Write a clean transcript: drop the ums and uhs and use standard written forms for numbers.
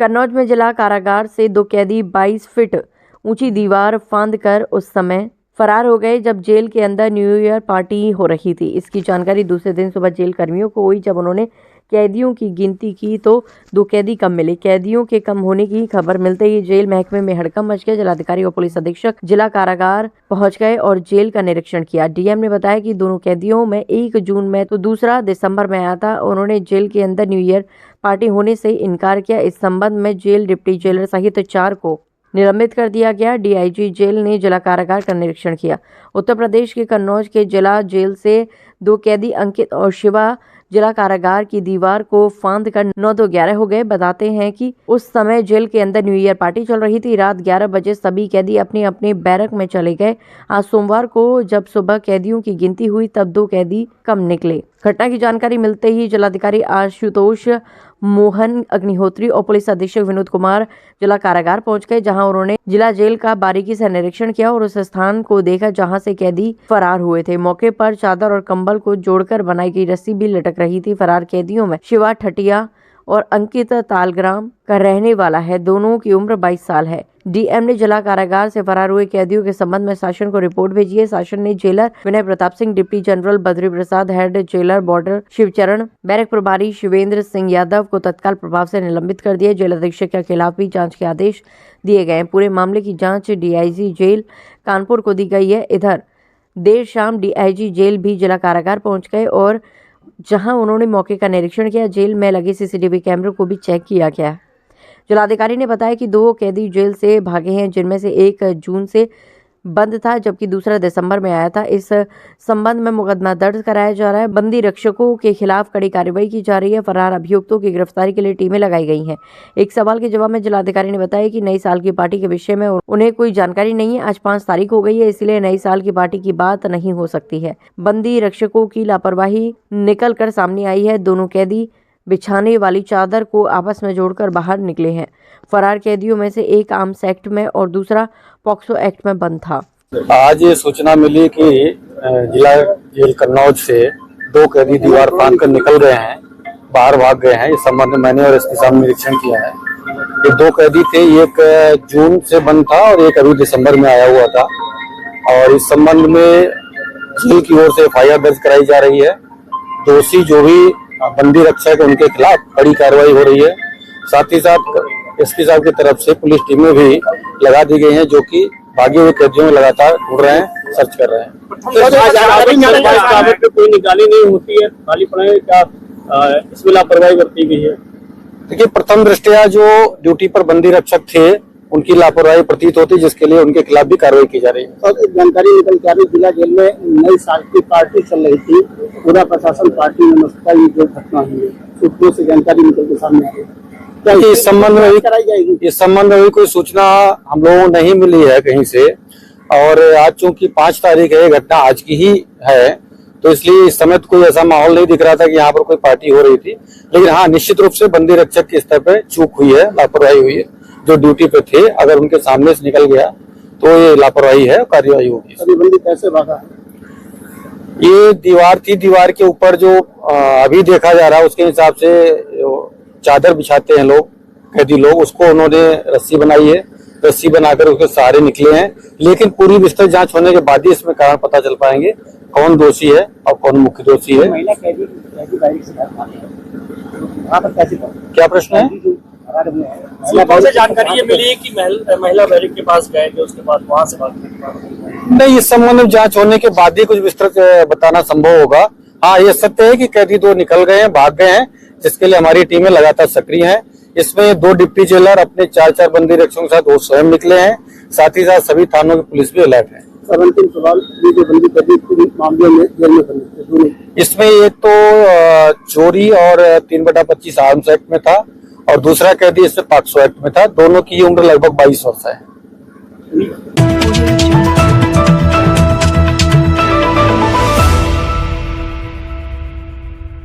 कन्नौज में जिला कारागार से 2 कैदी 22 फीट ऊंची दीवार फांदकर उस समय फरार हो गए जब जेल के अंदर न्यू ईयर पार्टी हो रही थी। इसकी जानकारी दूसरे दिन सुबह जेल कर्मियों को हुई। जब उन्होंने कैदियों की गिनती की तो 2 कैदी कम मिले। कैदियों के कम होने की खबर मिलते ही जेल महकमे में हड़कंप मच गया। जिलाधिकारी और पुलिस अधीक्षक जिला कारागार पहुंच गए और जेल का निरीक्षण किया। डीएम ने बताया कि दोनों कैदियों में 1 जून में तो दूसरा दिसंबर में आया था। उन्होंने जेल के अंदर न्यू ईयर पार्टी होने से इनकार किया। इस संबंध में जेल डिप्टी जेलर सहित 4 को निलंबित कर दिया गया। डीआईजी जेल ने जिला कारागार का निरीक्षण किया। उत्तर प्रदेश के कन्नौज के जिला जेल से 2 कैदी अंकित और शिवा जिला कारागार की दीवार को फांदकर 9-11 हो गए। बताते हैं कि उस समय जेल के अंदर न्यू ईयर पार्टी चल रही थी। रात 11 बजे सभी कैदी अपने अपने बैरक में चले गए। आज सोमवार को जब सुबह कैदियों की गिनती हुई तब 2 कैदी कम निकले। घटना की जानकारी मिलते ही जिलाधिकारी आशुतोष मोहन अग्निहोत्री और पुलिस अधीक्षक विनोद कुमार जिला कारागार पहुंच गए, जहां उन्होंने जिला जेल का बारीकी से निरीक्षण किया और उस स्थान को देखा जहां से कैदी फरार हुए थे। मौके पर चादर और कंबल को जोड़कर बनाई गई रस्सी भी लटक रही थी। फरार कैदियों में शिवा ठटिया और अंकित तालग्राम का रहने वाला है। दोनों की उम्र 22 साल है। डीएम ने जिला कारागार से फरार हुए कैदियों के संबंध में शासन को रिपोर्ट भेजी है। शासन ने jailer Vinay Pratap Singh, deputy general Badri Prasad, head jailer बॉर्डर शिवचरण, बैरक प्रभारी शिवेंद्र सिंह यादव को तत्काल प्रभाव से निलंबित कर दिया। जेल अधीक्षक के खिलाफ भी जांच के आदेश दिए गए हैं। पूरे मामले की जांच डीआईजी जेल कानपुर को दी गई है। इधर देर शाम डीआईजी जेल भी जिला कारागार पहुंच गए और जहां उन्होंने मौके का निरीक्षण किया। जेल में लगे सीसीटीवी कैमरों को भी चेक किया गया। जिलाधिकारी ने बताया कि 2 कैदी जेल से भागे हैं, जिनमें से 1 जून से बंद था जबकि दूसरा दिसंबर में आया था। इस संबंध में मुकदमा दर्ज कराया जा रहा है। बंदी रक्षकों के खिलाफ कड़ी कार्रवाई की जा रही है। फरार अभियुक्तों की गिरफ्तारी के लिए टीमें लगाई गई हैं। एक सवाल के जवाब में जिलाधिकारी ने बताया कि नई साल की पार्टी के विषय में उन्हें कोई जानकारी नहीं है। आज 5 तारीख हो गई है, इसलिए नई साल की पार्टी की बात नहीं हो सकती है। बंदी रक्षकों की लापरवाही निकल कर सामने आई है। दोनों कैदी बिछाने वाली चादर को आपस में जोड़कर बाहर निकले हैं। फरार कैदियों में से 1 आर्म्स एक्ट में और दूसरा पॉक्सो एक्ट में बंद था। आज ये सूचना मिली कि जिला जेल कन्नौज से 2 कैदी दीवार फांद कर निकल गए हैं, बाहर भाग गए हैं। इस संबंध में मैंने और एसपी साहब ने निरीक्षण किया है। ये 2 कैदी थे, 1 जून से बंद था और 1 अभी दिसंबर में आया हुआ था। और इस संबंध में जेल की ओर से एफआईआर दर्ज कराई जा रही है। दोषी जो भी बंदी रक्षक है उनके खिलाफ कड़ी कार्रवाई हो रही है। साथ ही साथ एसपी साहब की तरफ से पुलिस टीमें भी लगा दी गई हैं, जो कि भागे हुए कैदियों में लगातार ढूंढ रहे हैं, सर्च कर रहे हैं। कोई निकाली नहीं होती है, खाली पड़े क्या इसमें लापरवाही बरती गई है? देखिए, प्रथम दृष्टया जो ड्यूटी पर बंदी रक्षक थे उनकी लापरवाही प्रतीत होती, जिसके लिए उनके खिलाफ भी कार्रवाई की जा रही है। और जानकारी निकल के आ रही, जिला जेल में नई साल की पार्टी चल रही थी, पूरा प्रशासन पार्टी में मस्त था। ये जो घटना हुई है सूत्रों से जानकारी निकल के सामने आ रही है। इस संबंध में भी कोई सूचना हम लोगों को नहीं मिली है कहीं से। और आज चूंकि 5 तारीख है, घटना आज की ही है, तो इसलिए इस समय कोई ऐसा माहौल नहीं दिख रहा था कि यहाँ पर कोई पार्टी हो रही थी। लेकिन हाँ, निश्चित रूप से बंदी रक्षक के स्तर पर चूक हुई है, लापरवाही हुई है। जो ड्यूटी पे थे, अगर उनके सामने से निकल गया तो ये लापरवाही है, कार्यवाही होगी। अभी बंदी कैसे भागा? ये दीवार थी, दीवार के ऊपर जो अभी देखा जा रहा है उसके हिसाब से चादर बिछाते हैं लोग, कैदी लोग, उसको उन्होंने रस्सी बनाई है। रस्सी बनाकर उसके सहारे निकले हैं। लेकिन पूरी विस्तृत जांच होने के बाद ही इसमें कारण पता चल पाएंगे कौन दोषी है और कौन मुख्य दोषी है। महिला कैदी क्या प्रश्न है? से जानकारी ये मिली है कि महिला बैरिक के पास गए थे, उसके बाद वहां से नहीं, इस संबंध में जांच होने के बाद ही कुछ विस्तृत बताना संभव होगा। हाँ, ये सत्य है कि कैदी 2 निकल गए हैं, भाग गए हैं, जिसके लिए हमारी टीमें लगातार सक्रिय हैं। इसमें 2 डिप्टी जेलर अपने 4-4 बंदी रक्षकों के साथ वो स्वयं निकले हैं। साथ ही साथ सभी थानों की पुलिस भी अलर्ट है। अंतिम सवाल, ये जो बंदी कैदी मामले में जेल में बंदी, इसमें एक तो चोरी और 3/25 आर्म्स एक्ट में था और दूसरा कैदी इससे पॉक्सो एक्ट में था। दोनों की उम्र लगभग 22 वर्ष है।